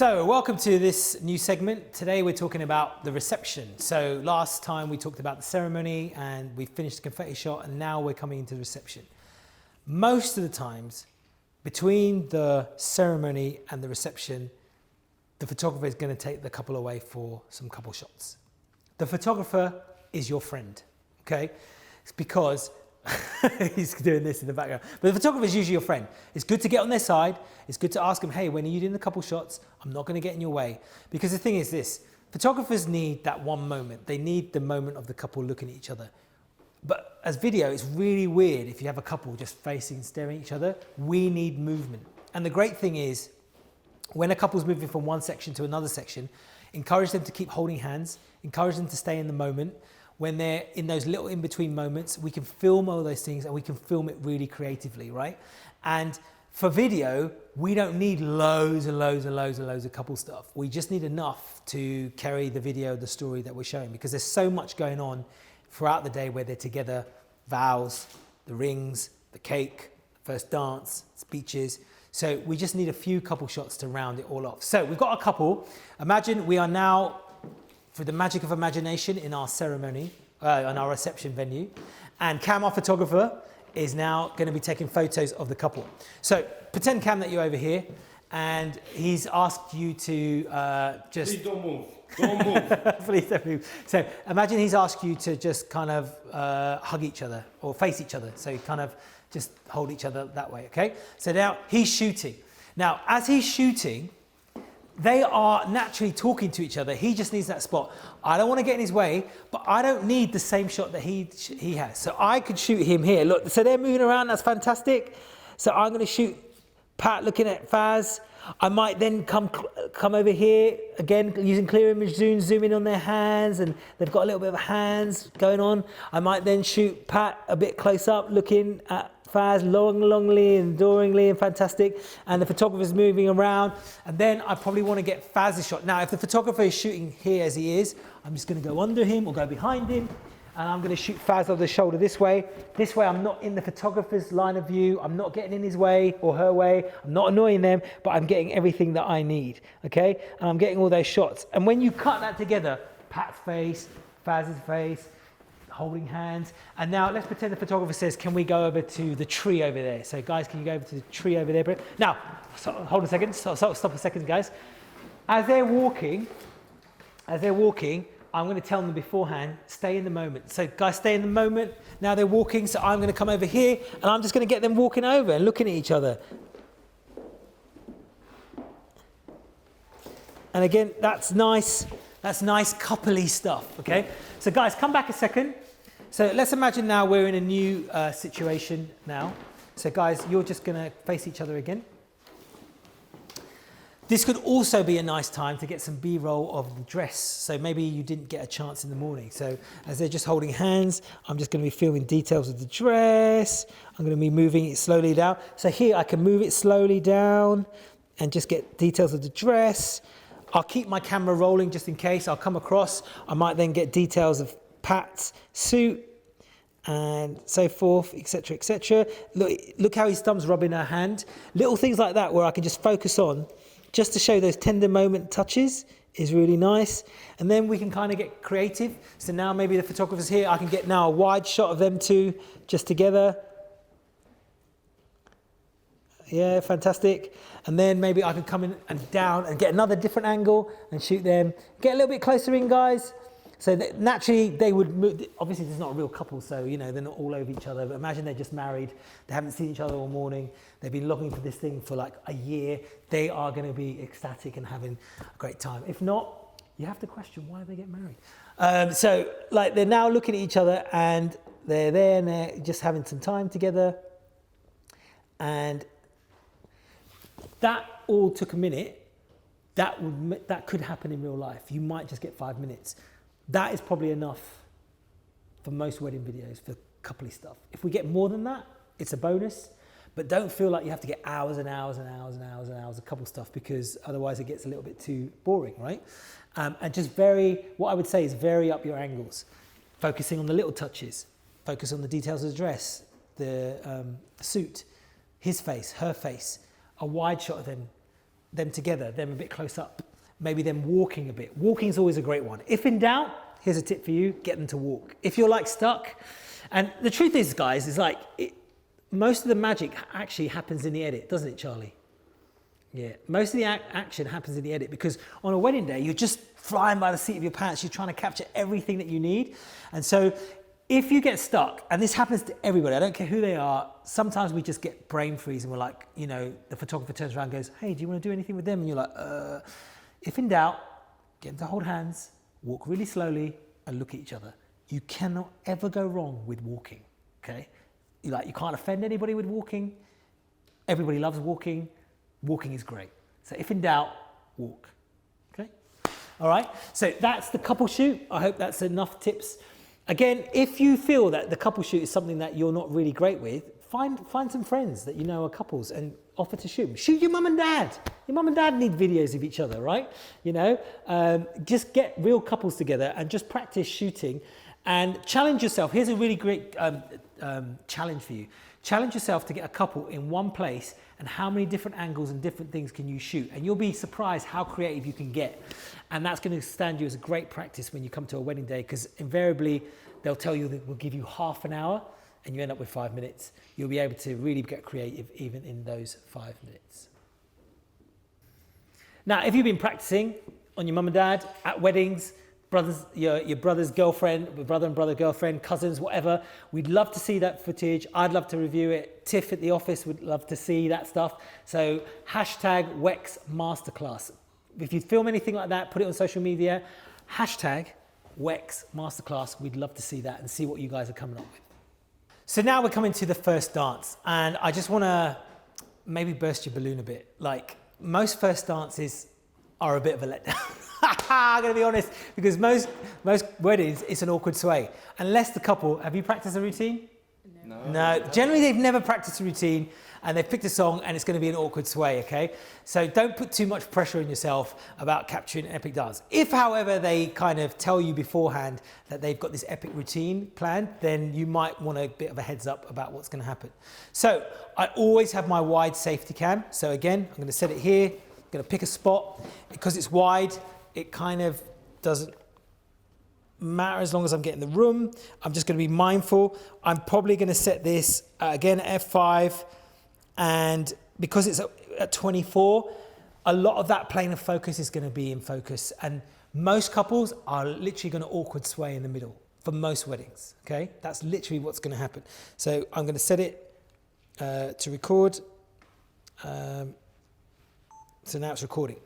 So welcome to this new segment. Today we're talking about the reception. So last time we talked about the ceremony and we finished the confetti shot, and now we're coming into the reception. Most of the times between the ceremony and the reception, the photographer is going to take the couple away for some couple shots. The photographer is your friend, okay? It's because he's doing this in the background. But the photographer is usually your friend. It's good to get on their side. It's good to ask them, hey, when are you doing the couple shots? I'm not going to get in your way. Because the thing is this, photographers need that one moment. They need the moment of the couple looking at each other. But as video, it's really weird if you have a couple just facing, staring at each other. We need movement. And the great thing is, when a couple's moving from one section to another section, encourage them to keep holding hands, encourage them to stay in the moment. When they're in those little in-between moments, we can film all those things and we can film it really creatively, right? And for video, we don't need loads and loads and loads and loads of couple stuff. We just need enough to carry the video, the story that we're showing, because there's so much going on throughout the day where they're together, vows, the rings, the cake, first dance, speeches. So we just need a few couple shots to round it all off. So we've got a couple. Imagine we are now, for the magic of imagination, in our ceremony, on our reception venue, and Cam, our photographer, is now going to be taking photos of the couple. So pretend, Cam, that you're over here, and he's asked you to just... Please don't move. Don't move. Please don't move. So imagine he's asked you to just kind of hug each other or face each other. So you kind of just hold each other that way, okay? So now he's shooting. Now, as he's shooting, they are naturally talking to each other. He just needs that spot. I don't want to get in his way, but I don't need the same shot that he has. So I could shoot him here. Look, so they're moving around. That's fantastic. So I'm going to shoot Pat looking at Faz. I might then come over here, again, using clear image zoom in on their hands, and they've got a little bit of hands going on. I might then shoot Pat a bit close up, looking at Faz longly and adoringly and fantastic, and the photographer's moving around, and then I probably want to get Faz's shot. Now, if the photographer is shooting here as he is, I'm just going to go under him or go behind him, and I'm going to shoot Faz over the shoulder this way. This way I'm not in the photographer's line of view, I'm not getting in his way or her way, I'm not annoying them, but I'm getting everything that I need, okay? And I'm getting all those shots. And when you cut that together, Pat's face, Faz's face, holding hands, and now let's pretend the photographer says, can we go over to the tree over there? So guys, can you go over to the tree over there? Now, hold a second, stop a second, guys. As they're walking, I'm going to tell them beforehand, stay in the moment. So guys, stay in the moment. Now they're walking, so I'm going to come over here, and I'm just going to get them walking over and looking at each other. And again, that's nice coupley stuff, okay? So guys, come back a second. So let's imagine now we're in a new situation now. So guys, you're just gonna face each other again. This could also be a nice time to get some B-roll of the dress. So maybe you didn't get a chance in the morning. So as they're just holding hands, I'm just gonna be filming details of the dress. I'm gonna be moving it slowly down. So here I can move it slowly down and just get details of the dress. I'll keep my camera rolling just in case. I'll come across. I might then get details of Pat's suit and so forth, etc., etc. Look how his thumb's rubbing her hand. Little things like that where I can just focus on, just to show those tender moment touches is really nice. And then we can kind of get creative. So now maybe the photographer's here. I can get now a wide shot of them two just together. Yeah, fantastic. And then maybe I can come in and down and get another different angle and shoot them. Get a little bit closer in, guys. So that naturally they would move. Obviously, there's not a real couple, so you know they're not all over each other. But imagine they're just married. They haven't seen each other all morning. They've been looking for this thing for like a year. They are going to be ecstatic and having a great time. If not, you have to question why they get married. So like they're now looking at each other and they're there and they're just having some time together. And that all took a minute. That could happen in real life. You might just get 5 minutes. That is probably enough for most wedding videos for coupley stuff. If we get more than that, it's a bonus, but don't feel like you have to get hours and hours and hours and hours and hours of couple stuff, because otherwise it gets a little bit too boring, right? And just what I would say is vary up your angles, focusing on the little touches, focus on the details of the dress, the suit, his face, her face, a wide shot of them them together, them a bit close up, maybe them walking a bit. Walking is always a great one. If in doubt, here's a tip for you, get them to walk. If you're like stuck, and the truth is, guys, is like, most of the magic actually happens in the edit, doesn't it, Charlie? Yeah, most of the action happens in the edit, because on a wedding day, you're just flying by the seat of your pants. You're trying to capture everything that you need. And so if you get stuck, and this happens to everybody, I don't care who they are, sometimes we just get brain freeze and we're like, you know, the photographer turns around and goes, hey, do you want to do anything with them? And you're like, if in doubt, get them to hold hands, walk really slowly and look at each other. You cannot ever go wrong with walking, okay? You can't offend anybody with walking. Everybody loves walking. Walking is great. So if in doubt, walk, okay? All right, so that's the couple shoot. I hope that's enough tips. Again, if you feel that the couple shoot is something that you're not really great with, find some friends that you know are couples and offer to shoot them. Shoot your mum and dad. Your mum and dad need videos of each other, right? You know, just get real couples together and just practice shooting and challenge yourself. Here's a really great challenge for you. Challenge yourself to get a couple in one place, and how many different angles and different things can you shoot? And you'll be surprised how creative you can get. And that's going to stand you as a great practice when you come to a wedding day, because invariably they'll tell you that we'll give you half an hour and you end up with 5 minutes. You'll be able to really get creative even in those 5 minutes. Now, if you've been practicing on your mum and dad, at weddings, brothers, your brother's girlfriend, brother and brother girlfriend, cousins, whatever, we'd love to see that footage. I'd love to review it. Tiff at the office would love to see that stuff. So hashtag Wex Masterclass. If you film anything like that, put it on social media. Hashtag Wex Masterclass. We'd love to see that and see what you guys are coming up with. So now we're coming to the first dance, and I just want to maybe burst your balloon a bit. Like, most first dances are a bit of a letdown. I'm going to be honest, because most weddings, it's an awkward sway. Unless the couple, have you practiced a routine? No. Generally, they've never practiced a routine, and they've picked a song, and it's going to be an awkward sway, okay? So don't put too much pressure on yourself about capturing an epic dance. If, however, they kind of tell you beforehand that they've got this epic routine planned, then you might want a bit of a heads up about what's going to happen. So I always have my wide safety cam. So again, I'm going to set it here. I'm going to pick a spot. Because it's wide, it kind of doesn't matter as long as I'm getting the room. I'm just going to be mindful. I'm probably going to set this again at F5, and because it's at 24, a lot of that plane of focus is going to be in focus, and most couples are literally going to awkward sway in the middle for most weddings. Okay, that's literally what's going to happen. So I'm going to set it to record. So now it's recording.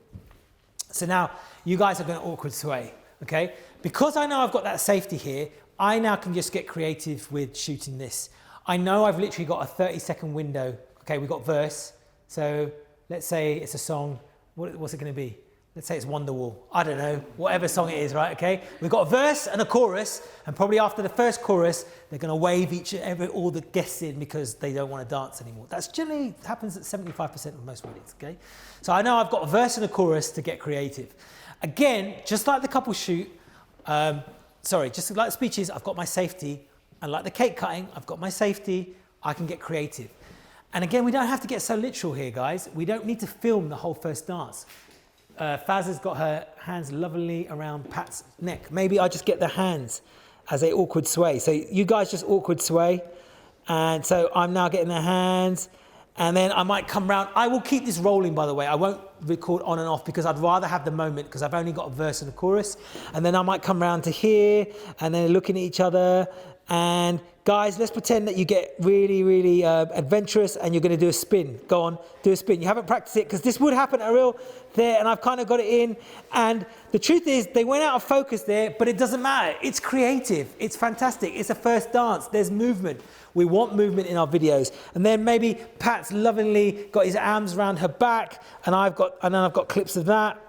So now you guys are going to awkward sway, okay? Because I know I've got that safety here, I now can just get creative with shooting this. I know I've literally got a 30-second window. Okay, we've got verse. So let's say it's a song. What's it going to be? Let's say it's Wonderwall. I don't know, whatever song it is, right? Okay, we've got a verse and a chorus, and probably after the first chorus, they're going to wave all the guests in because they don't want to dance anymore. That's generally happens at 75% of most weddings, okay? So I know I've got a verse and a chorus to get creative. Again, just like the couple shoot, just like speeches, I've got my safety, and like the cake cutting, I've got my safety, I can get creative. And again, we don't have to get so literal here, guys. We don't need to film the whole first dance. Faz has got her hands lovingly around Pat's neck. Maybe I just get the hands as they awkward sway. So you guys just awkward sway. And so I'm now getting the hands, and then I might come round. I will keep this rolling, by the way. I won't record on and off because I'd rather have the moment, because I've only got a verse and a chorus. And then I might come round to here, and then looking at each other. And guys, let's pretend that you get really, really adventurous, and you're going to do a spin. Go on, do a spin. You haven't practiced it, because this would happen at a real there, and I've kind of got it in. And the truth is, they went out of focus there, but it doesn't matter. It's creative. It's fantastic. It's a first dance. There's movement. We want movement in our videos. And then maybe Pat's lovingly got his arms around her back, and then I've got clips of that.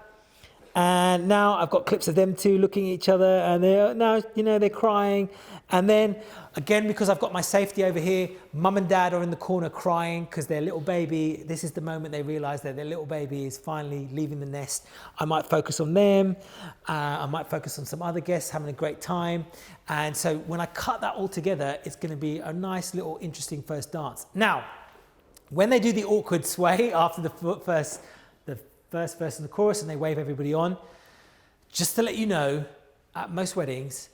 And now I've got clips of them two looking at each other, and they're crying. And then again, because I've got my safety over here, mum and dad are in the corner crying because their little baby, this is the moment they realize that their little baby is finally leaving the nest. I might focus on them. I might focus on some other guests having a great time. And so when I cut that all together, it's going to be a nice little interesting first dance. Now, when they do the awkward sway after the first verse and the chorus, and they wave everybody on. Just to let you know, at most weddings,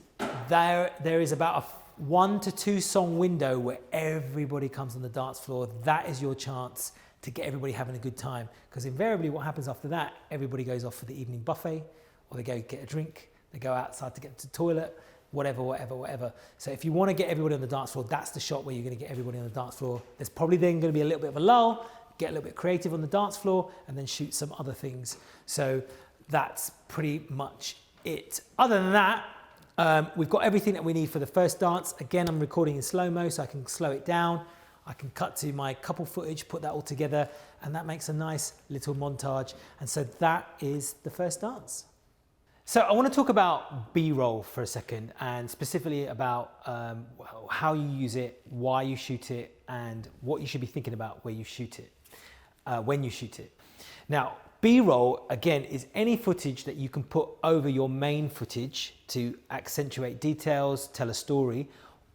there is about a 1 to 2 song window where everybody comes on the dance floor. That is your chance to get everybody having a good time. Because invariably what happens after that, everybody goes off for the evening buffet, or they go get a drink, they go outside to get to the toilet, whatever. So if you want to get everybody on the dance floor, that's the shot where you're going to get everybody on the dance floor. There's probably then going to be a little bit of a lull, get a little bit creative on the dance floor, and then shoot some other things. So that's pretty much it. Other than that, we've got everything that we need for the first dance. Again, I'm recording in slow-mo, so I can slow it down. I can cut to my couple footage, put that all together, and that makes a nice little montage. And so that is the first dance. So I want to talk about B-roll for a second, and specifically about how you use it, why you shoot it, and what you should be thinking about where you shoot it, when you shoot it. Now, B-roll, again, is any footage that you can put over your main footage to accentuate details, tell a story,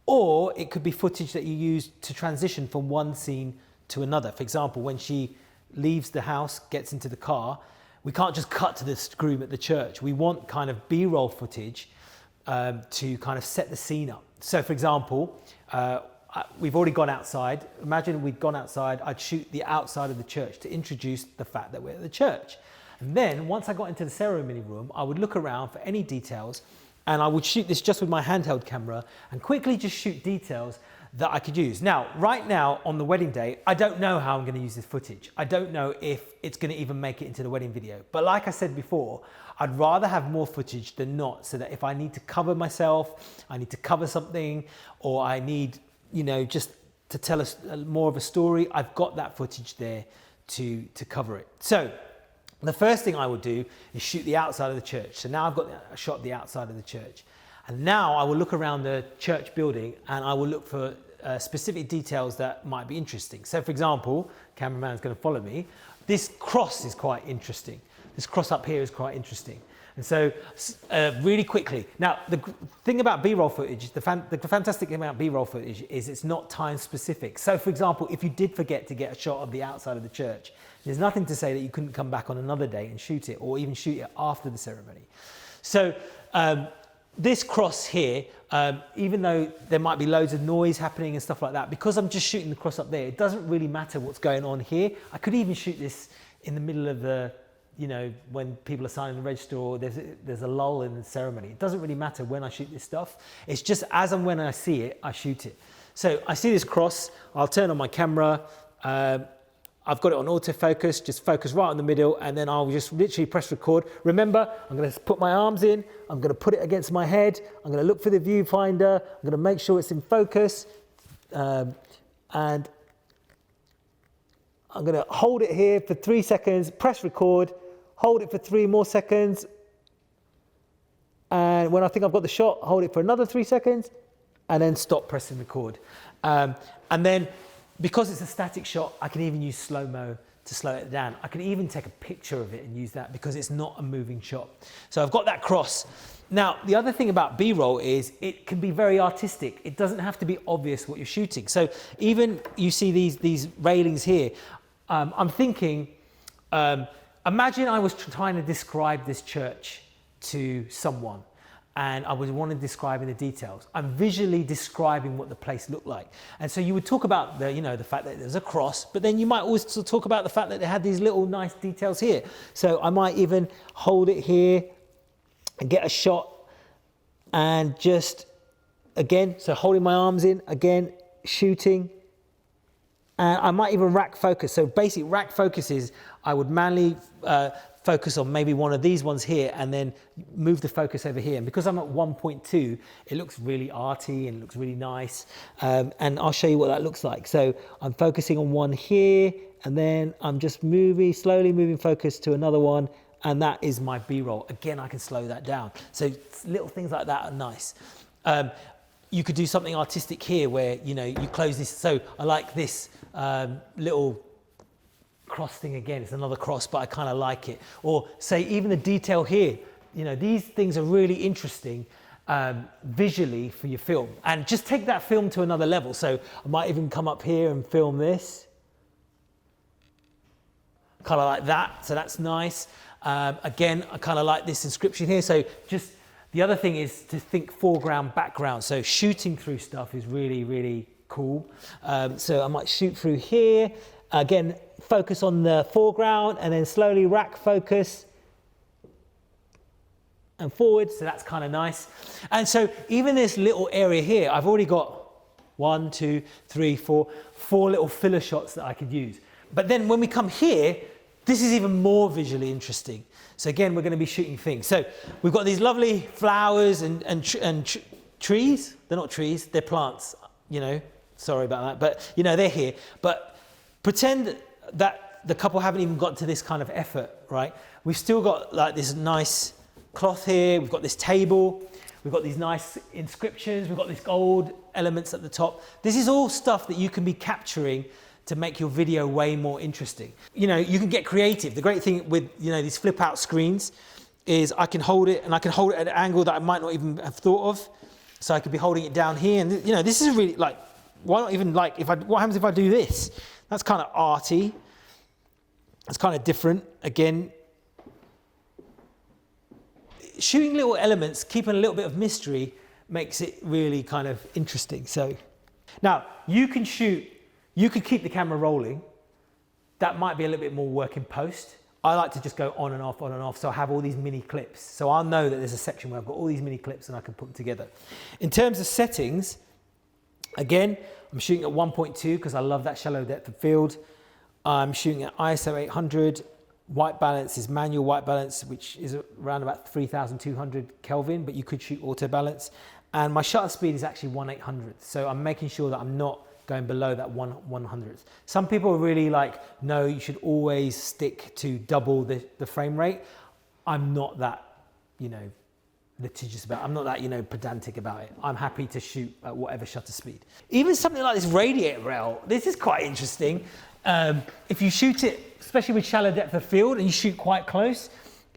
or it could be footage that you use to transition from one scene to another. For example, when she leaves the house, gets into the car, we can't just cut to the groom at the church. We want kind of B-roll footage to kind of set the scene up. So for example, we've already gone outside. Imagine we'd gone outside, I'd shoot the outside of the church to introduce the fact that we're at the church. And then once I got into the ceremony room, I would look around for any details, and I would shoot this just with my handheld camera and quickly just shoot details that I could use. Now, right now on the wedding day, I don't know how I'm going to use this footage. I don't know if it's going to even make it into the wedding video. But like I said before, I'd rather have more footage than not, so that if I need to cover myself, I need to cover something, or I need, you know, just to tell us more of a story, I've got that footage there to cover it. So the first thing I would do is shoot the outside of the church. So now I've got a shot of the outside of the church. And now I will look around the church building and I will look for specific details that might be interesting. So for example, cameraman's going to follow me. This cross is quite interesting. This cross up here is quite interesting. And so really quickly, now the thing about B-roll footage, the fantastic thing about B-roll footage is it's not time specific. So for example, if you did forget to get a shot of the outside of the church, there's nothing to say that you couldn't come back on another day and shoot it, or even shoot it after the ceremony. So this cross here, even though there might be loads of noise happening and stuff like that, because I'm just shooting the cross up there, it doesn't really matter what's going on here. I could even shoot this in the middle of the, you know, when people are signing the register, or there's a lull in the ceremony. It doesn't really matter when I shoot this stuff. It's just as and when I see it, I shoot it. So I see this cross, I'll turn on my camera, I've got it on autofocus, just focus right in the middle, and then I'll just literally press record. Remember, I'm going to put my arms in, I'm going to put it against my head, I'm going to look for the viewfinder, I'm going to make sure it's in focus, and I'm going to hold it here for 3 seconds, press record, hold it for 3 more seconds, and when I think I've got the shot, hold it for another 3 seconds, and then stop pressing record. And then, because it's a static shot, I can even use slow-mo to slow it down. I can even take a picture of it and use that because it's not a moving shot. So I've got that cross. Now, the other thing about B-roll is it can be very artistic. It doesn't have to be obvious what you're shooting. So even you see these railings here, I'm thinking, imagine I was trying to describe this church to someone, and I would want to describe in the details. I'm visually describing what the place looked like. And so you would talk about the, you know, the fact that there's a cross, but then you might also talk about the fact that they had these little nice details here. So I might even hold it here and get a shot, and just, again, so holding my arms in, again, shooting. And I might even rack focus. So basic rack focus is I would manually focus on maybe one of these ones here and then move the focus over here. And because I'm at 1.2, it looks really arty and it looks really nice. And I'll show you what that looks like. So I'm focusing on one here, and then I'm just slowly moving focus to another one. And that is my B-roll. Again, I can slow that down. So little things like that are nice. You could do something artistic here where, you know, you close this. So I like this little cross thing again. It's another cross, but I kind of like it. Or say even the detail here, you know, these things are really interesting visually for your film. And just take that film to another level. So I might even come up here and film this. kind of like that, so that's nice. Again, I kind of like this inscription here. So just the other thing is to think foreground, background. So shooting through stuff is really, really cool. So I might shoot through here. Again, focus on the foreground and then slowly rack focus and forward. So that's kind of nice. And so even this little area here, I've already got 1, 2, 3, 4 little filler shots that I could use. But then when we come here, this is even more visually interesting. So again, we're going to be shooting things. So we've got these lovely flowers and trees. They're not trees, they're plants, you know. Sorry about that, but you know, they're here. But pretend that the couple haven't even got to this kind of effort, right? We've still got like this nice cloth here. We've got this table. We've got these nice inscriptions. We've got these gold elements at the top. This is all stuff that you can be capturing to make your video way more interesting. You know, you can get creative. The great thing with, you know, these flip out screens is I can hold it, and I can hold it at an angle that I might not even have thought of. So I could be holding it down here, and you know, this is really like, why not even like, what happens if I do this? That's kind of arty. It's kind of different. Again, shooting little elements, keeping a little bit of mystery makes it really kind of interesting. So now you can shoot, you could keep the camera rolling. That might be a little bit more work in post. I like to just go on and off, on and off. So I have all these mini clips. So I'll know that there's a section where I've got all these mini clips and I can put them together. In terms of settings, again, I'm shooting at 1.2 because I love that shallow depth of field. I'm shooting at ISO 800. White balance is manual white balance, which is around about 3,200 Kelvin, but you could shoot auto balance. And my shutter speed is actually 1/800. So I'm making sure that I'm not going below that 1/100th. Some people are really like, no, you should always stick to double the frame rate. I'm not that, you know, litigious about it. I'm not that, you know, pedantic about it. I'm happy to shoot at whatever shutter speed. Even something like this radiator rail, this is quite interesting. If you shoot it, especially with shallow depth of field, and you shoot quite close,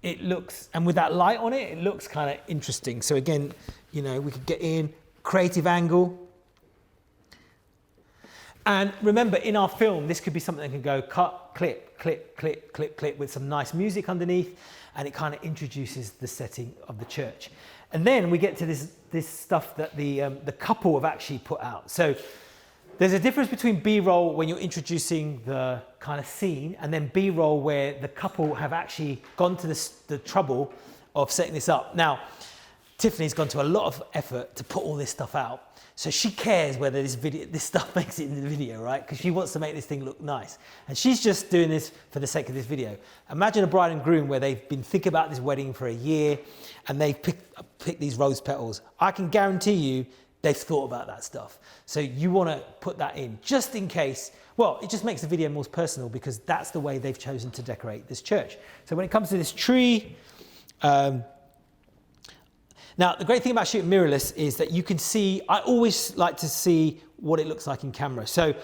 it looks, and with that light on it, it looks kind of interesting. So again, you know, we could get in, creative angle. And remember, in our film, this could be something that can go cut, clip, clip, clip, clip, clip with some nice music underneath, and it kind of introduces the setting of the church. And then we get to this stuff that the couple have actually put out. So there's a difference between B-roll when you're introducing the kind of scene, and then B-roll where the couple have actually gone to the trouble of setting this up. Now, Tiffany's gone to a lot of effort to put all this stuff out. So she cares whether this stuff makes it in the video, right? Because she wants to make this thing look nice. And she's just doing this for the sake of this video. Imagine a bride and groom where they've been thinking about this wedding for a year and they've picked these rose petals. I can guarantee you they've thought about that stuff. So you want to put that in just in case. Well, it just makes the video more personal because that's the way they've chosen to decorate this church. So when it comes to this tree, now, the great thing about shooting mirrorless is that you can see, I always like to see what it looks like in camera. So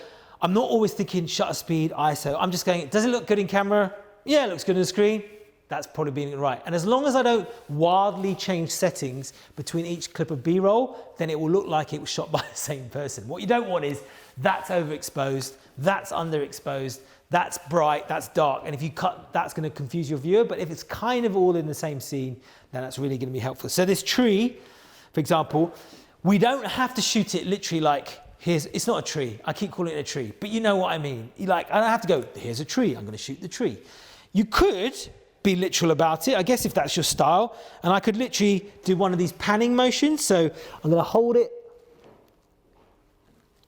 I'm not always thinking shutter speed, ISO. I'm just going, does it look good in camera? Yeah, it looks good on the screen. That's probably being right. And as long as I don't wildly change settings between each clip of B-roll, then it will look like it was shot by the same person. What you don't want is that's overexposed, that's underexposed, that's bright, that's dark. And if you cut, that's going to confuse your viewer. But if it's kind of all in the same scene, then that's really going to be helpful. So this tree, for example, we don't have to shoot it literally like, it's not a tree. I keep calling it a tree, but you know what I mean. I don't have to go, here's a tree, I'm going to shoot the tree. You could be literal about it, I guess, if that's your style. And I could literally do one of these panning motions. So I'm going to hold it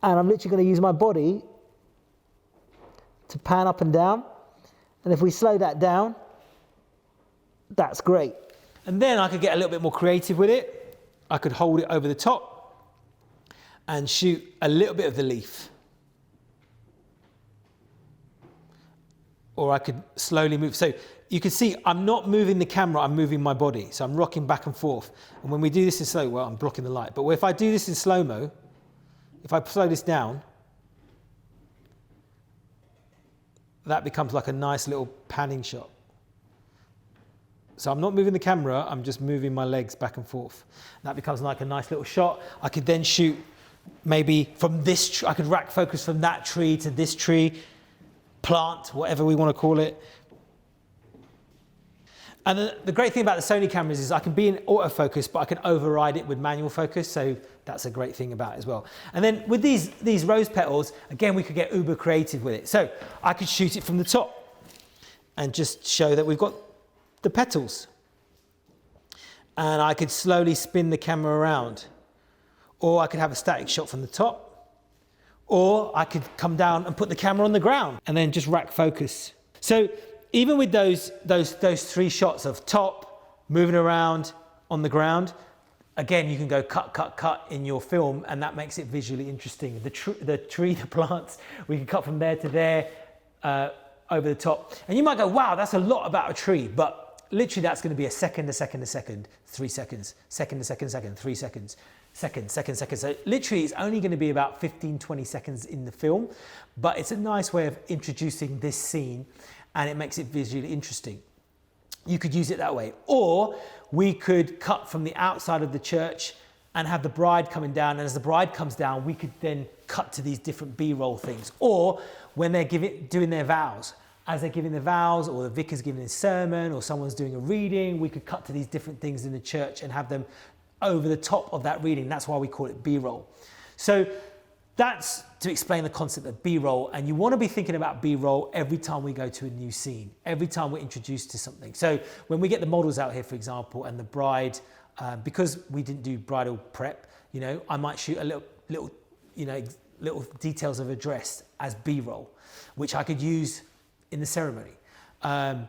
and I'm literally going to use my body to pan up and down. And if we slow that down, that's great. And then I could get a little bit more creative with it. I could hold it over the top and shoot a little bit of the leaf. Or I could slowly move. So you can see I'm not moving the camera, I'm moving my body. So I'm rocking back and forth. And when we do this in slow, well, I'm blocking the light. But if I do this in slow-mo, if I slow this down, that becomes like a nice little panning shot. So I'm not moving the camera, I'm just moving my legs back and forth. That becomes like a nice little shot. I could then shoot maybe from this, I could rack focus from that tree to this tree, plant, whatever we want to call it, And the great thing about the Sony cameras is I can be in autofocus, but I can override it with manual focus. So that's a great thing about it as well. And then with these rose petals, again, we could get uber creative with it. So I could shoot it from the top and just show that we've got the petals. And I could slowly spin the camera around. Or I could have a static shot from the top. Or I could come down and put the camera on the ground and then just rack focus. So even with those 3 shots of top, moving around on the ground, again, you can go cut in your film, and that makes it visually interesting. The tree, the plants, we can cut from there to there, over the top. And you might go, wow, that's a lot about a tree, but literally that's going to be a second, 3 seconds, second, 3 seconds, second. So literally it's only going to be about 15, 20 seconds in the film, but it's a nice way of introducing this scene, and it makes it visually interesting. You could use it that way. Or we could cut from the outside of the church and have the bride coming down, and as the bride comes down, we could then cut to these different B-roll things. Or when they're doing their vows, as they're giving their vows, or the vicar's giving his sermon, or someone's doing a reading, we could cut to these different things in the church and have them over the top of that reading. That's why we call it B-roll. So that's to explain the concept of B-roll, and you want to be thinking about B-roll every time we go to a new scene, every time we're introduced to something. So when we get the models out here, for example, and the bride, because we didn't do bridal prep, I might shoot a little details of a dress as B-roll, which I could use in the ceremony. I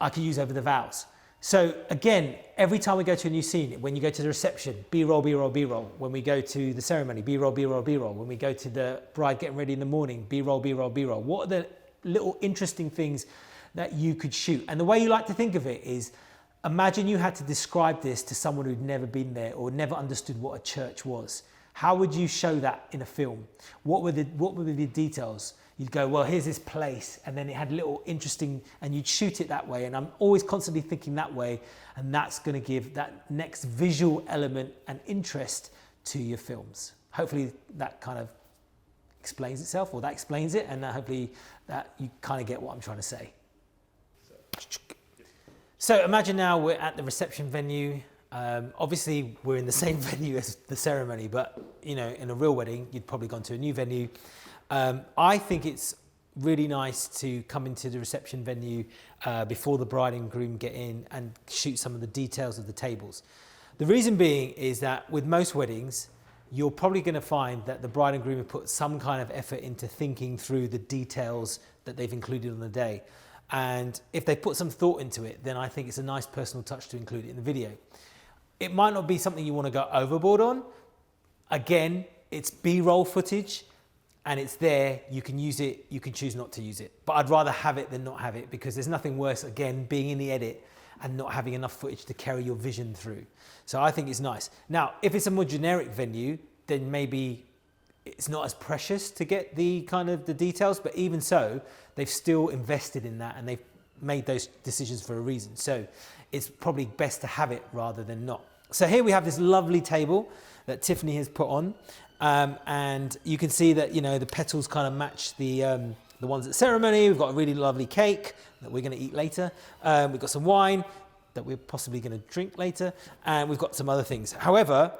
could use over the vows. So again, every time we go to a new scene, when you go to the reception, B-roll, B-roll, B-roll. When we go to the ceremony, B-roll, B-roll, B-roll. When we go to the bride getting ready in the morning, B-roll, B-roll, B-roll. What are the little interesting things that you could shoot? And the way you like to think of it is, imagine you had to describe this to someone who'd never been there or never understood what a church was. How would you show that in a film? What were the details? You'd go, well, here's this place, and then it had little interesting, and you'd shoot it that way. And I'm always constantly thinking that way, and that's going to give that next visual element and interest to your films. Hopefully that kind of explains itself, or that explains it, and hopefully that you kind of get what I'm trying to say. So imagine now we're at the reception venue. Obviously we're in the same venue as the ceremony, but in a real wedding, you'd probably gone to a new venue. I think it's really nice to come into the reception venue before the bride and groom get in and shoot some of the details of the tables. The reason being is that with most weddings, you're probably going to find that the bride and groom have put some kind of effort into thinking through the details that they've included on the day. And if they put some thought into it, then I think it's a nice personal touch to include it in the video. It might not be something you want to go overboard on. Again, it's B-roll footage. And it's there, you can use it, you can choose not to use it. But I'd rather have it than not have it, because there's nothing worse, again, being in the edit and not having enough footage to carry your vision through. So I think it's nice. Now, if it's a more generic venue, then maybe it's not as precious to get the kind of the details, but even so, they've still invested in that and they've made those decisions for a reason. So it's probably best to have it rather than not. So here we have this lovely table that Tiffany has put on. And you can see that, the petals kind of match the ones at ceremony. We've got a really lovely cake that we're going to eat later. We've got some wine that we're possibly going to drink later. And we've got some other things. However,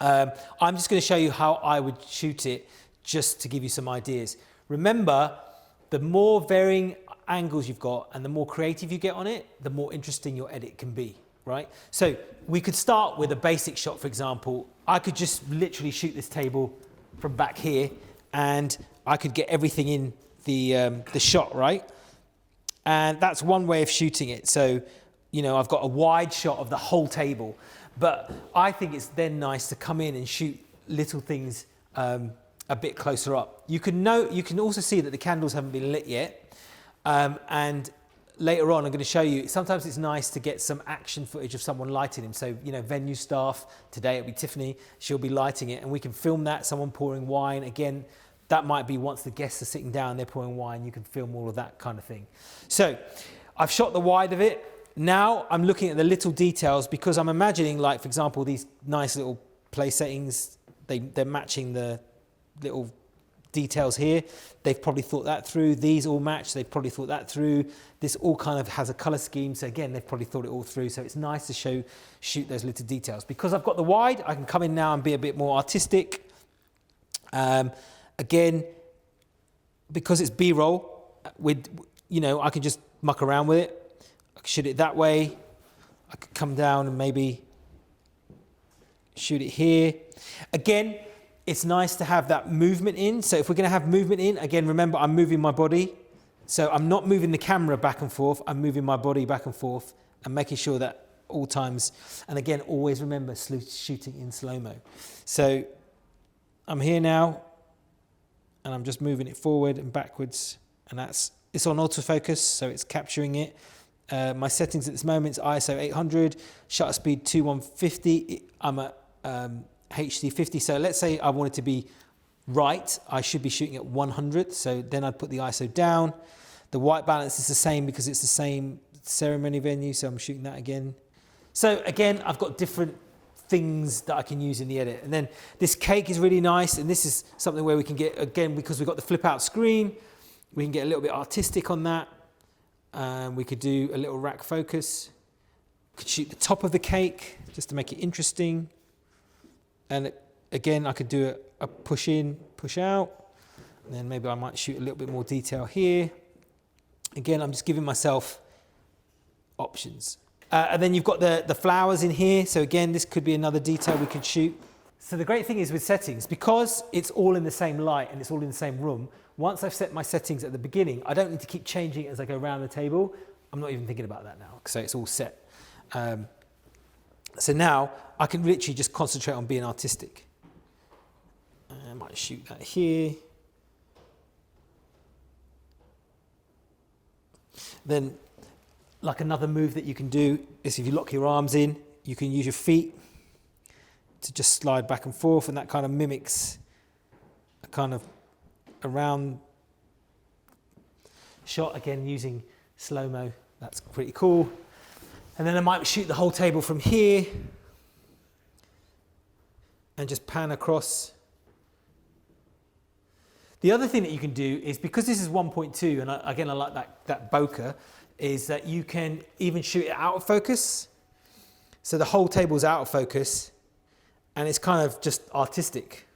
I'm just going to show you how I would shoot it, just to give you some ideas. Remember, the more varying angles you've got and the more creative you get on it, the more interesting your edit can be. Right? So we could start with a basic shot, for example. I could just literally shoot this table from back here, and I could get everything in the shot, right? And that's one way of shooting it. So, I've got a wide shot of the whole table, but I think it's then nice to come in and shoot little things a bit closer up. You can also see that the candles haven't been lit yet, and later on, I'm going to show you, sometimes it's nice to get some action footage of someone lighting them. So, venue staff, today it'll be Tiffany, she'll be lighting it, and we can film that, someone pouring wine. Again, that might be once the guests are sitting down, they're pouring wine, you can film all of that kind of thing. So, I've shot the wide of it. Now, I'm looking at the little details, because I'm imagining, like, for example, these nice little place settings, they're matching the little details here. They've probably thought that through. These all match. They've probably thought that through. This all kind of has a color scheme. So again, they've probably thought it all through. So it's nice to shoot those little details. Because I've got the wide, I can come in now and be a bit more artistic. Again, because it's B-roll, I can just muck around with it. I can shoot it that way. I could come down and maybe shoot it here. Again, it's nice to have that movement in. So if we're going to have movement in, again, remember I'm moving my body. So I'm not moving the camera back and forth. I'm moving my body back and forth and making sure that all times, and again, always remember shooting in slow-mo. So I'm here now and I'm just moving it forward and backwards, and it's on autofocus, so it's capturing it. My settings at this moment is ISO 800, shutter speed 2150. I'm at HD 50. So let's say I want it to be right. I should be shooting at 100. So then I'd put the ISO down. The white balance is the same because it's the same ceremony venue. So I'm shooting that again. So again, I've got different things that I can use in the edit. And then this cake is really nice. And this is something where we can get, again, because we've got the flip out screen, we can get a little bit artistic on that. We could do a little rack focus. We could shoot the top of the cake just to make it interesting. And again, I could do a push in, push out. And then maybe I might shoot a little bit more detail here. Again, I'm just giving myself options. And then you've got the flowers in here. So again, this could be another detail we could shoot. So the great thing is with settings, because it's all in the same light and it's all in the same room, once I've set my settings at the beginning, I don't need to keep changing it as I go around the table. I'm not even thinking about that now, so it's all set. So now I can literally just concentrate on being artistic. I might shoot that here. Then, like another move that you can do is if you lock your arms in, you can use your feet to just slide back and forth, and that kind of mimics a kind of around shot, again using slow-mo. That's pretty cool. And then I might shoot the whole table from here and just pan across. The other thing that you can do is, because this is 1.2, and again I like that bokeh, is that you can even shoot it out of focus. So the whole table's out of focus and it's kind of just artistic.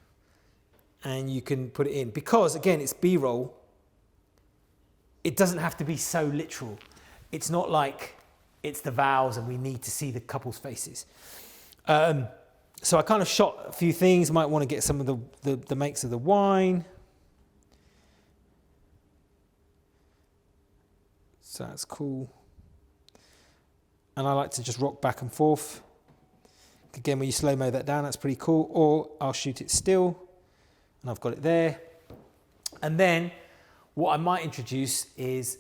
And you can put it in. Because again, it's B-roll, it doesn't have to be so literal. It's not like it's the vows and we need to see the couple's faces. So I kind of shot a few things. Might want to get some of the makes of the wine. So that's cool. And I like to just rock back and forth. Again, when you slow-mo that down, that's pretty cool. Or I'll shoot it still. And I've got it there. And then what I might introduce is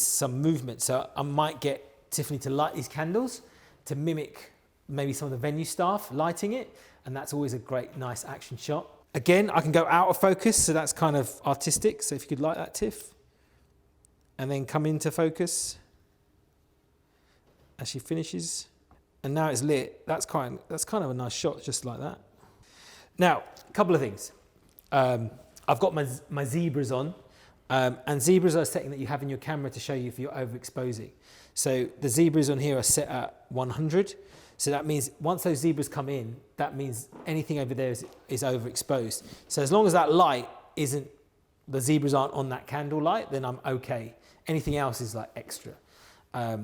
some movement. So I might get Tiffany to light these candles to mimic maybe some of the venue staff lighting it. And that's always a great, nice action shot. Again, I can go out of focus, so that's kind of artistic. So if you could light that, Tiff. And then come into focus as she finishes. And now it's lit. That's kind of a nice shot, just like that. Now, a couple of things. I've got my zebras on, and zebras are a setting that you have in your camera to show you if you're overexposing. So the zebras on here are set at 100. So that means once those zebras come in, that means anything over there is overexposed. So as long as that light the zebras aren't on that candle light, then I'm okay. Anything else is like extra.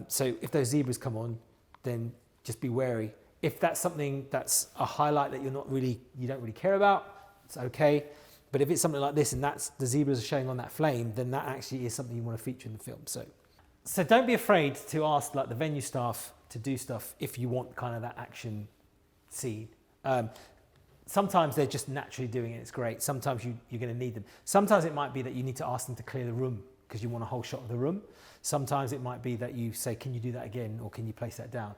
So if those zebras come on, then just be wary. If that's something that's a highlight that you don't really care about, it's okay. But if it's something like this and the zebras are showing on that flame, then that actually is something you want to feature in the film. So don't be afraid to ask like the venue staff to do stuff if you want kind of that action scene. Sometimes they're just naturally doing it, it's great. Sometimes you're going to need them. Sometimes it might be that you need to ask them to clear the room because you want a whole shot of the room. Sometimes it might be that you say, can you do that again, or can you place that down?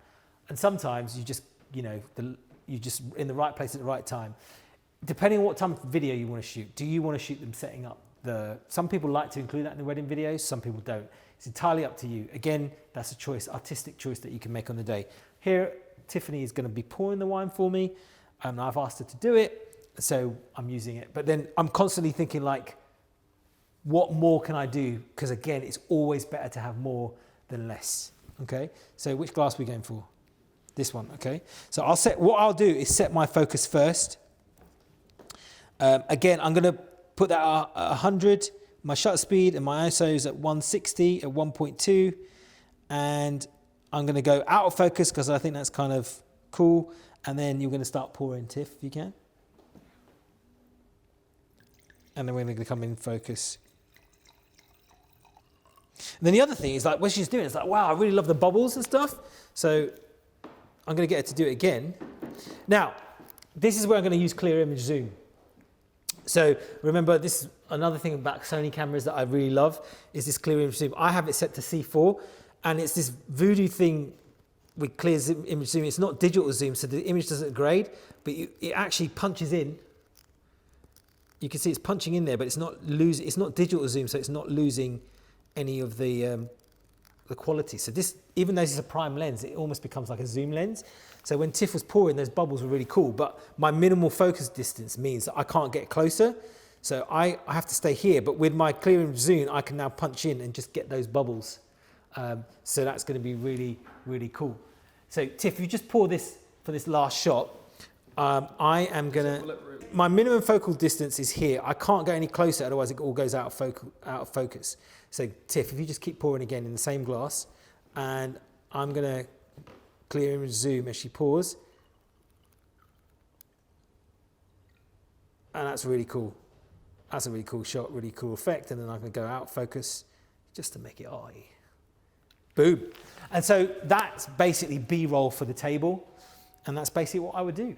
And sometimes you just in the right place at the right time. Depending on what type of video you want to shoot. Do you want to shoot them setting up some people like to include that in the wedding videos, some people don't. It's entirely up to you. Again, that's a choice, artistic choice that you can make on the day. Here, Tiffany is going to be pouring the wine for me, and I've asked her to do it. So I'm using it. But then I'm constantly thinking like, what more can I do? Because again, it's always better to have more than less. Okay. So which glass are we going for? This one. Okay. So what I'll do is set my focus first. Again, I'm going to put that at 100. My shutter speed and my ISO is at 160 at 1.2. And I'm going to go out of focus because I think that's kind of cool. And then you're going to start pouring TIFF if you can. And then we're going to come in focus. And then the other thing is like what she's doing, it's like, wow, I really love the bubbles and stuff. So I'm going to get her to do it again. Now, this is where I'm going to use clear image zoom. So remember, this is another thing about Sony cameras that I really love is this clear image zoom. I have it set to C4 and it's this voodoo thing with clear image zoom. It's not digital zoom, so the image doesn't grade, but it actually punches in. You can see it's punching in there, but it's not digital zoom, so it's not losing any of the quality. So this, even though this is a prime lens, it almost becomes like a zoom lens. So when TIFF was pouring, those bubbles were really cool, but my minimal focus distance means that I can't get closer. So I have to stay here, but with my clear image zoom, I can now punch in and just get those bubbles. So that's going to be really, really cool. So TIFF, you just pour this for this last shot. I am going to, my minimum focal distance is here. I can't go any closer, otherwise it all goes out of focus. So TIFF, if you just keep pouring again in the same glass, and I'm going to clear image zoom as she pours. And that's really cool. That's a really cool shot, really cool effect. And then I'm going to go out of focus just to make it eye. Boom. And so that's basically B-roll for the table. And that's basically what I would do.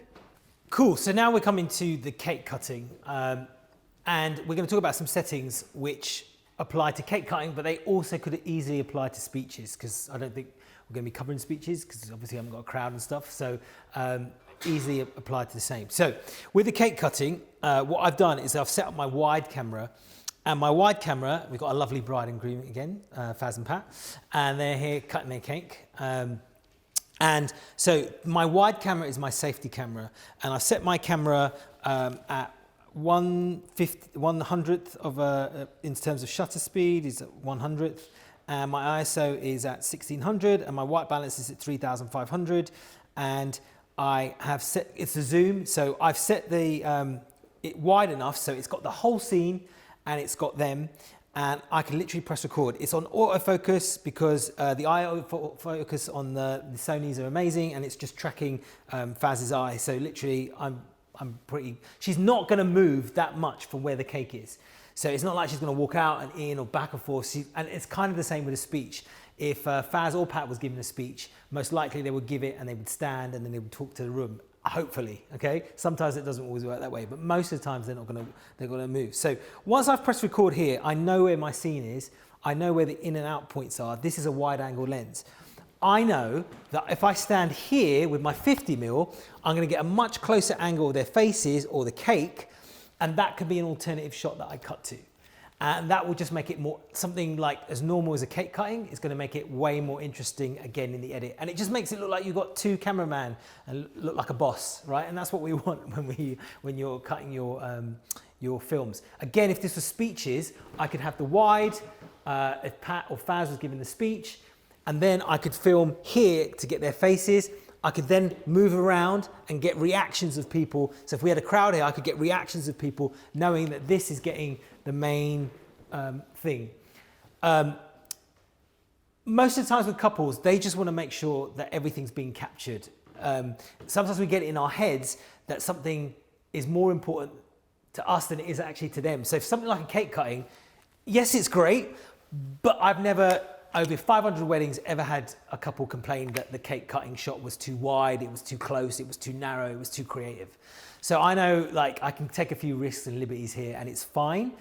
Cool, so now we're coming to the cake cutting. And we're going to talk about some settings which apply to cake cutting, but they also could easily apply to speeches, because I don't think we're going to be covering speeches, because obviously I haven't got a crowd and stuff. So easily apply to the same. So with the cake cutting, what I've done is I've set up my wide camera. And my wide camera, we've got a lovely bride and groom again, Faz and Pat, and they're here cutting their cake. And so my wide camera is my safety camera, and I've set my camera at 1/100th of in terms of shutter speed is at 100th, and my ISO is at 1600, and my white balance is at 3500, and I have set, it's a zoom, so I've set the it wide enough so it's got the whole scene and it's got them. And I can literally press record. It's on autofocus because the autofocus on the Sonys are amazing, and it's just tracking Faz's eye. So literally, she's not going to move that much from where the cake is. So it's not like she's going to walk out and in or back and forth. And it's kind of the same with a speech. If Faz or Pat was giving a speech, most likely they would give it and they would stand and then they would talk to the room. Hopefully, okay? Sometimes it doesn't always work that way, but most of the times they're going to move. So once I've pressed record here, I know where my scene is. I know where the in and out points are. This is a wide angle lens. I know that if I stand here with my 50mm, I'm going to get a much closer angle of their faces or the cake, and that could be an alternative shot that I cut to. And that will just make it more, something like as normal as a cake cutting is going to make it way more interesting again in the edit. And it just makes it look like you've got two cameramen and look like a boss, right? And that's what we want when you're cutting your films. Again, if this was speeches, I could have the wide, if Pat or Faz was giving the speech, and then I could film here to get their faces. I could then move around and get reactions of people. So if we had a crowd here, I could get reactions of people knowing that this is getting the main thing. Most of the times with couples, they just want to make sure that everything's being captured. Sometimes we get it in our heads that something is more important to us than it is actually to them. So if something like a cake cutting, yes, it's great, but I've never, over 500 weddings, ever had a couple complain that the cake cutting shot was too wide, it was too close, it was too narrow, it was too creative. So I know, like, I can take a few risks and liberties here and it's fine.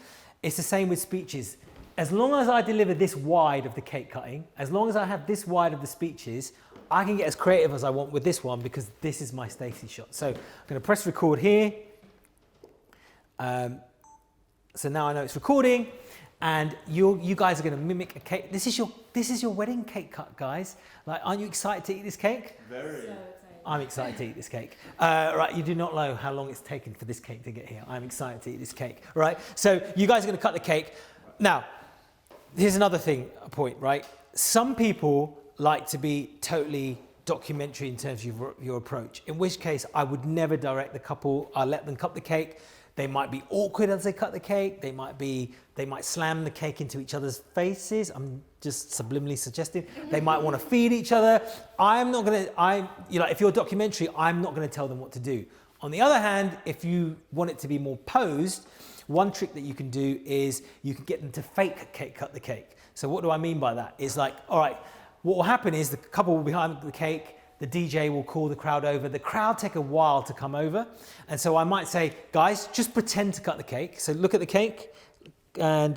It's the same with speeches. As long as I deliver this wide of the cake cutting, as long as I have this wide of the speeches, I can get as creative as I want with this one because this is my Stacey shot. So I'm going to press record here. So now I know it's recording. And you guys are going to mimic a cake. This is your wedding cake cut, guys. Like, aren't you excited to eat this cake? Very. So I'm excited to eat this cake. Right, you do not know how long it's taken for this cake to get here. I'm excited to eat this cake, right? So you guys are gonna cut the cake. Now, here's another thing, a point, right? Some people like to be totally documentary in terms of your approach, in which case I would never direct the couple. I let them cut the cake. They might be awkward as they cut the cake. They might slam the cake into each other's faces. I'm just subliminally suggesting. They might want to feed each other. If you're a documentary, I'm not gonna tell them what to do. On the other hand, if you want it to be more posed, one trick that you can do is you can get them to fake cut the cake. So what do I mean by that? It's like, all right, what will happen is the couple will be behind the cake, the DJ will call the crowd over. The crowd take a while to come over. And so I might say, guys, just pretend to cut the cake. So look at the cake and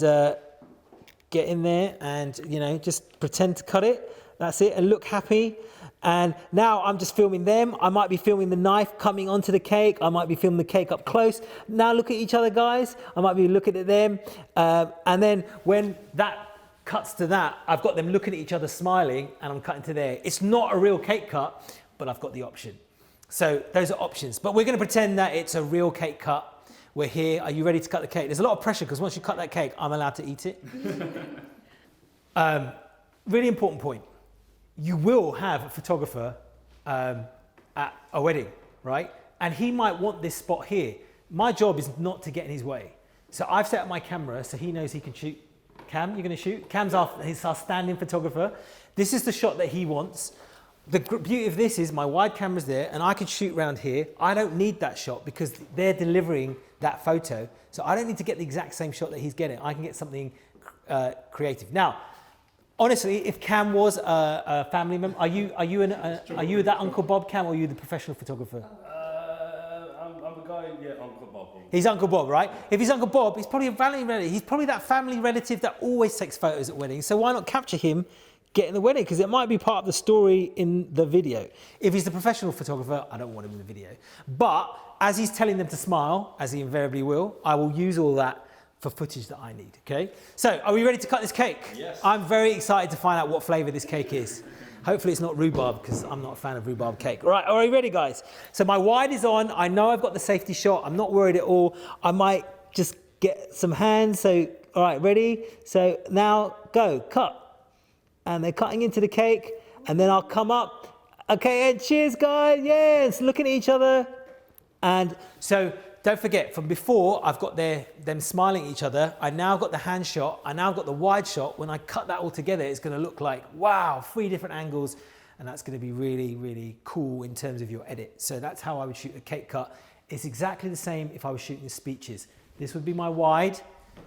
get in there and, just pretend to cut it. That's it. And look happy. And now I'm just filming them. I might be filming the knife coming onto the cake. I might be filming the cake up close. Now look at each other, guys. I might be looking at them. And then when that cuts to that, I've got them looking at each other smiling and I'm cutting to there. It's not a real cake cut, but I've got the option. So those are options. But we're going to pretend that it's a real cake cut. We're here. Are you ready to cut the cake? There's a lot of pressure because once you cut that cake, I'm allowed to eat it. Really important point. You will have a photographer at a wedding, right? And he might want this spot here. My job is not to get in his way. So I've set up my camera so he knows he can shoot. Cam, you're going to shoot? Cam's our standing photographer. This is the shot that he wants. The beauty of this is my wide camera's there and I can shoot around here. I don't need that shot because they're delivering that photo. So I don't need to get the exact same shot that he's getting. I can get something creative. Now, honestly, if Cam was a family member, are you that Uncle Bob, Cam, or are you the professional photographer? I'm a guy, yeah, Uncle Bob. He's Uncle Bob, right? If he's Uncle Bob, he's probably a family relative. He's probably that family relative that always takes photos at weddings. So why not capture him getting the wedding? Because it might be part of the story in the video. If he's the professional photographer, I don't want him in the video. But as he's telling them to smile, as he invariably will, I will use all that for footage that I need, okay? So, are we ready to cut this cake? Yes. I'm very excited to find out what flavor this cake is. Hopefully it's not rhubarb, because I'm not a fan of rhubarb cake. All right, are you ready, guys? So my wide is on. I know I've got the safety shot. I'm not worried at all. I might just get some hands. So, all right, ready? So now go, cut. And they're cutting into the cake, and then I'll come up. Okay, and cheers, guys. Yes, looking at each other. And so don't forget, from before, I've got them smiling at each other. I now got the hand shot. I now got the wide shot. When I cut that all together, it's going to look like, wow, 3 different angles. And that's going to be really, really cool in terms of your edit. So that's how I would shoot a cake cut. It's exactly the same if I was shooting speeches. This would be my wide.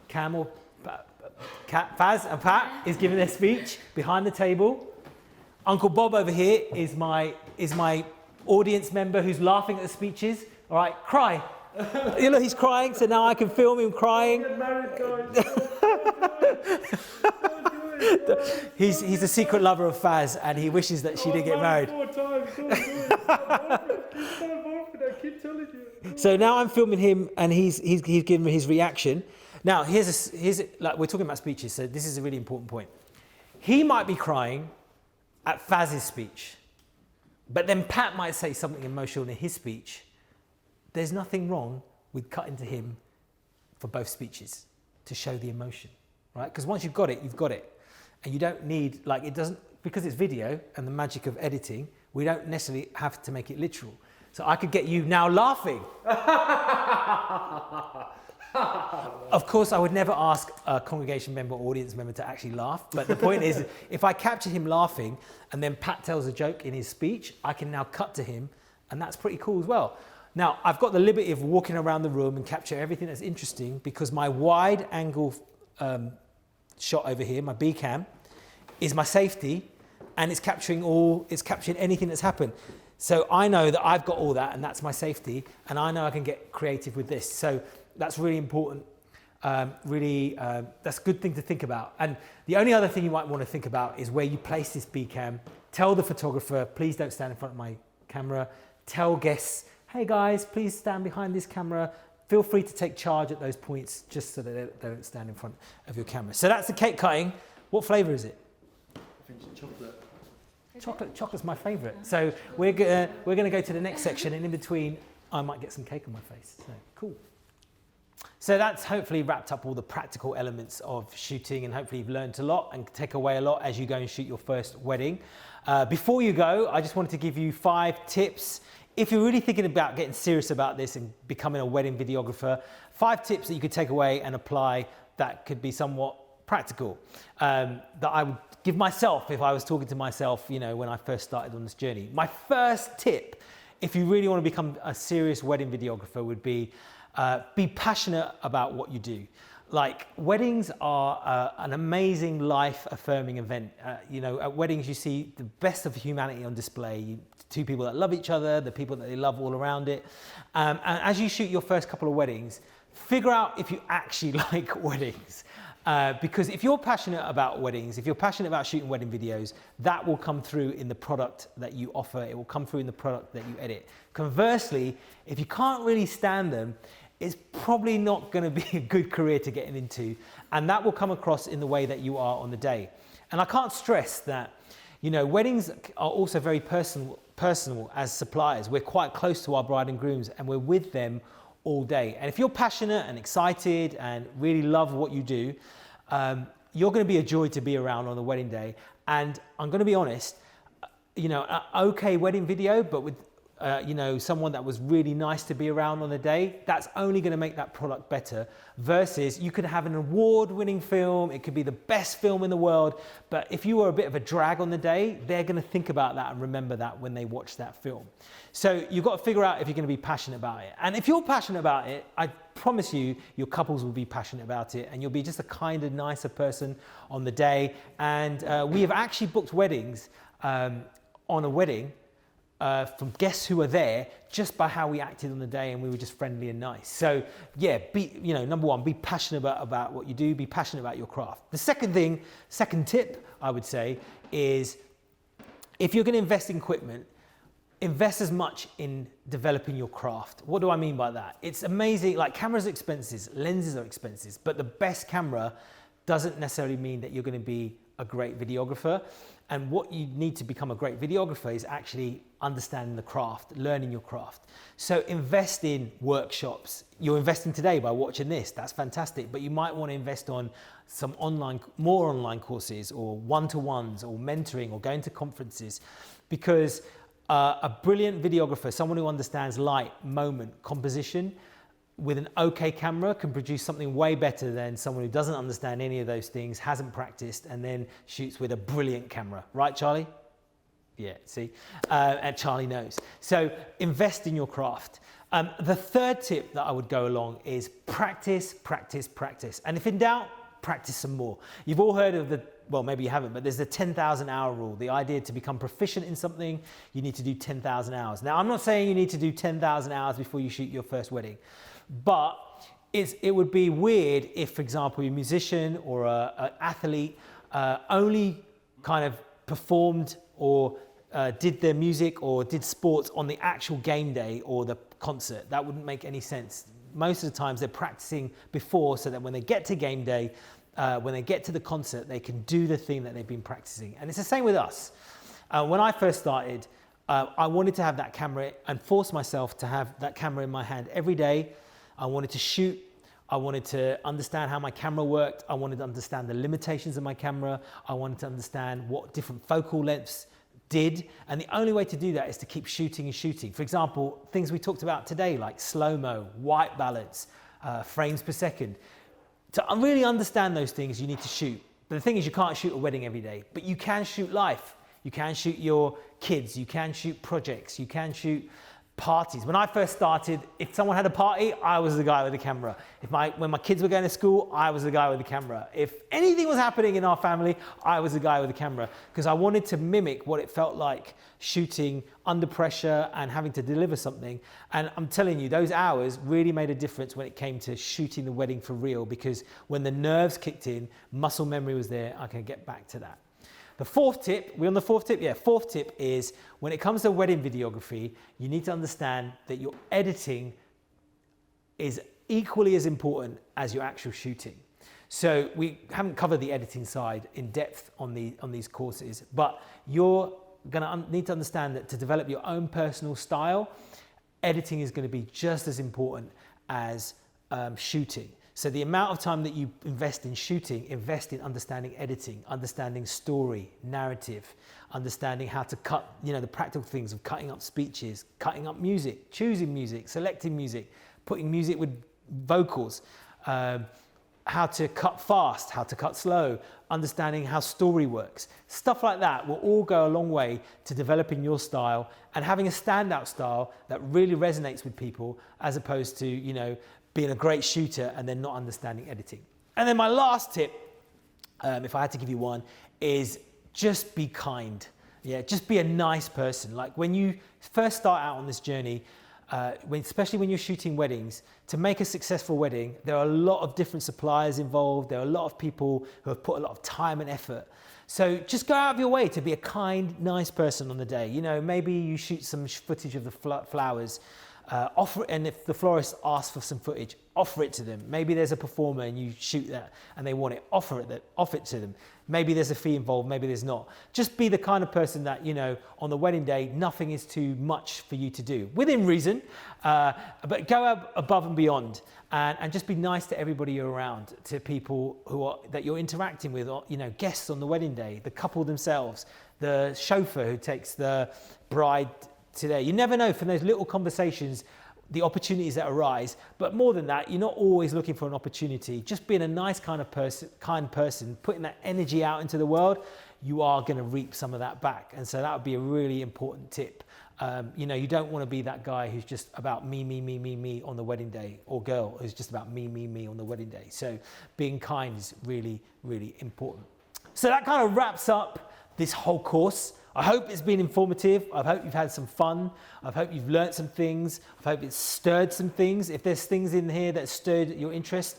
Cam or Faz and Pat is giving their speech behind the table. Uncle Bob over here is my audience member who's laughing at the speeches. All right, cry. You know, he's crying, so now I can film him crying. He's a secret lover of Faz, and he wishes that she did get married. So now I'm filming him, and he's giving me his reaction. Now here's like we're talking about speeches, so this is a really important point. He might be crying at Faz's speech, but then Pat might say something emotional in his speech. There's nothing wrong with cutting to him for both speeches to show the emotion, right? Because once you've got it, you've got it. And you don't need, like, it doesn't, because it's video and the magic of editing, we don't necessarily have to make it literal. So I could get you now laughing. Of course, I would never ask a congregation member or audience member to actually laugh. But the point is, if I capture him laughing and then Pat tells a joke in his speech, I can now cut to him, and that's pretty cool as well. Now, I've got the liberty of walking around the room and capture everything that's interesting because my wide angle shot over here, my B cam, is my safety, and it's capturing anything that's happened. So I know that I've got all that, and that's my safety, and I know I can get creative with this. So that's really important. That's a good thing to think about. And the only other thing you might want to think about is where you place this B cam. Tell the photographer, please don't stand in front of my camera. Tell guests, hey guys, please stand behind this camera. Feel free to take charge at those points just so that they don't stand in front of your camera. So that's the cake cutting. What flavour is it? I think it's chocolate. Chocolate's my favourite. So we're gonna go to the next section, and in between, I might get some cake on my face. So cool. So that's hopefully wrapped up all the practical elements of shooting, and hopefully you've learned a lot and take away a lot as you go and shoot your first wedding. Before you go, I just wanted to give you 5 tips. If you're really thinking about getting serious about this and becoming a wedding videographer, 5 tips that you could take away and apply that could be somewhat practical, that I would give myself if I was talking to myself, you know, when I first started on this journey. My first tip, if you really want to become a serious wedding videographer, would be passionate about what you do. Like, weddings are an amazing life-affirming event. You know, at weddings you see the best of humanity on display. Two people that love each other, the people that they love all around it. And as you shoot your first couple of weddings, figure out if you actually like weddings. Because if you're passionate about weddings, if you're passionate about shooting wedding videos, that will come through in the product that you offer. It will come through in the product that you edit. Conversely, if you can't really stand them, it's probably not going to be a good career to get into, and that will come across in the way that you are on the day. And I can't stress that, you know, weddings are also very personal as suppliers. We're quite close to our bride and grooms, and we're with them all day. And if you're passionate and excited and really love what you do, you're going to be a joy to be around on the wedding day. And I'm going to be honest, you know, an okay wedding video, but with you know, someone that was really nice to be around on the day, that's only going to make that product better. Versus you could have an award-winning film, it could be the best film in the world, but if you were a bit of a drag on the day, they're going to think about that and remember that when they watch that film. So you've got to figure out if you're going to be passionate about it. And if you're passionate about it, I promise you, your couples will be passionate about it, and you'll be just a kinder, nicer person on the day. And we have actually booked weddings on a wedding from guests who were there just by how we acted on the day, and we were just friendly and nice. So yeah, you know, number one, be passionate about what you do, be passionate about your craft. The second tip I would say is, if you're going to invest in equipment, invest as much in developing your craft. What do I mean by that? It's amazing, like, cameras are expensive, lenses are expensive, but the best camera doesn't necessarily mean that you're going to be a great videographer. And what you need to become a great videographer is actually understanding the craft, learning your craft. So invest in workshops. You're investing today by watching this, that's fantastic, but you might want to invest on some more online courses, or one-to-ones, or mentoring, or going to conferences, because a brilliant videographer, someone who understands light, moment, composition, with an okay camera can produce something way better than someone who doesn't understand any of those things, hasn't practiced, and then shoots with a brilliant camera. Right, Charlie? Yeah, see? And Charlie knows. So invest in your craft. The third tip that I would go along is practice, practice, practice. And if in doubt, practice some more. You've all heard of well, maybe you haven't, but there's the 10,000 hour rule. The idea to become proficient in something, you need to do 10,000 hours. Now, I'm not saying you need to do 10,000 hours before you shoot your first wedding, but it would be weird if, for example, a musician or an athlete only kind of performed or did their music or did sports on the actual game day or the concert. That wouldn't make any sense. Most of the times they're practicing before, so that when they get to game day, when they get to the concert, they can do the thing that they've been practicing. And it's the same with us. When I first started, I wanted to have that camera and force myself to have that camera in my hand every day. I wanted to shoot. I wanted to understand how my camera worked. I wanted to understand the limitations of my camera. I wanted to understand what different focal lengths did. And the only way to do that is to keep shooting and shooting. For example, things we talked about today, like slow-mo, white balance, frames per second. To really understand those things, you need to shoot. But the thing is, you can't shoot a wedding every day, but you can shoot life. You can shoot your kids, you can shoot projects, you can shoot parties. When I first started, if someone had a party, I was the guy with the camera. When my kids were going to school, I was the guy with the camera. If anything was happening in our family, I was the guy with the camera, because I wanted to mimic what it felt like shooting under pressure and having to deliver something. And I'm telling you, those hours really made a difference when it came to shooting the wedding for real, because when the nerves kicked in, muscle memory was there. I can get back to that. The fourth tip, we're on the fourth tip? Yeah, fourth tip is, when it comes to wedding videography, you need to understand that your editing is equally as important as your actual shooting. So we haven't covered the editing side in depth on these courses, but your going to need to understand that to develop your own personal style, editing is going to be just as important as shooting. So the amount of time that you invest in shooting, invest in understanding editing, understanding story, narrative, understanding how to cut, the practical things of cutting up speeches, cutting up music, choosing music, selecting music, putting music with vocals, how to cut fast, how to cut slow, understanding how story works. Stuff like that will all go a long way to developing your style and having a standout style that really resonates with people, as opposed to, being a great shooter and then not understanding editing. And then my last tip, if I had to give you one, is just be kind. Yeah, just be a nice person. Like when you first start out on this journey, especially when you're shooting weddings, to make a successful wedding, there are a lot of different suppliers involved. There are a lot of people who have put a lot of time and effort. So just go out of your way to be a kind, nice person on the day. Maybe you shoot some footage of the flowers, offer it, and if the florist asks for some footage, offer it to them. Maybe there's a performer and you shoot that and they want it, offer it to them. Maybe there's a fee involved, maybe there's not. Just be the kind of person that, on the wedding day, nothing is too much for you to do, within reason, but go above and beyond, and just be nice to everybody you're around, to people that you're interacting with, or, guests on the wedding day, the couple themselves, the chauffeur who takes the bride today. You never know from those little conversations the opportunities that arise, but more than that, you're not always looking for an opportunity. Just being a nice kind person, putting that energy out into the world, you are going to reap some of that back. And so that would be a really important tip. You don't want to be that guy who's just about me on the wedding day, or girl who's just about me on the wedding day. So being kind is really, really important. So that kind of wraps up this whole course. I hope it's been informative. I hope you've had some fun. I hope you've learned some things. I hope it's stirred some things. If there's things in here that stirred your interest,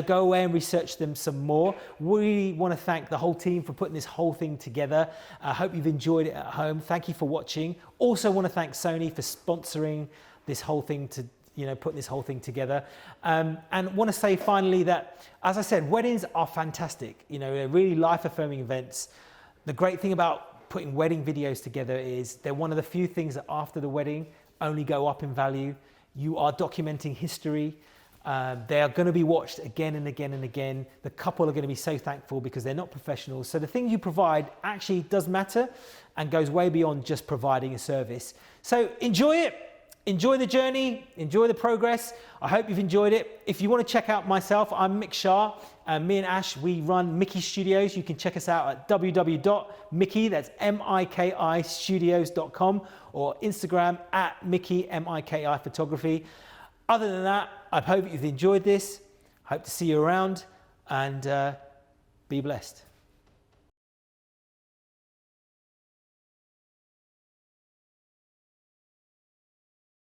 go away and research them some more. We want to thank the whole team for putting this whole thing together. I hope you've enjoyed it at home. Thank you for watching. Also want to thank Sony for sponsoring this whole thing, putting this whole thing together. And want to say finally that, as I said, weddings are fantastic. They're really life-affirming events. The great thing about putting wedding videos together is they're one of the few things that after the wedding only go up in value. You are documenting history. They are going to be watched again and again and again. The couple are going to be so thankful because they're not professionals. So the thing you provide actually does matter and goes way beyond just providing a service. So enjoy it. Enjoy the journey, enjoy the progress. I hope you've enjoyed it. If you want to check out myself, I'm Mick Shah. Me and Ash, we run Mickey Studios. You can check us out at www.mickey, that's M-I-K-I studios.com, or Instagram at Mickey, M-I-K-I photography. Other than that, I hope you've enjoyed this. Hope to see you around, and be blessed.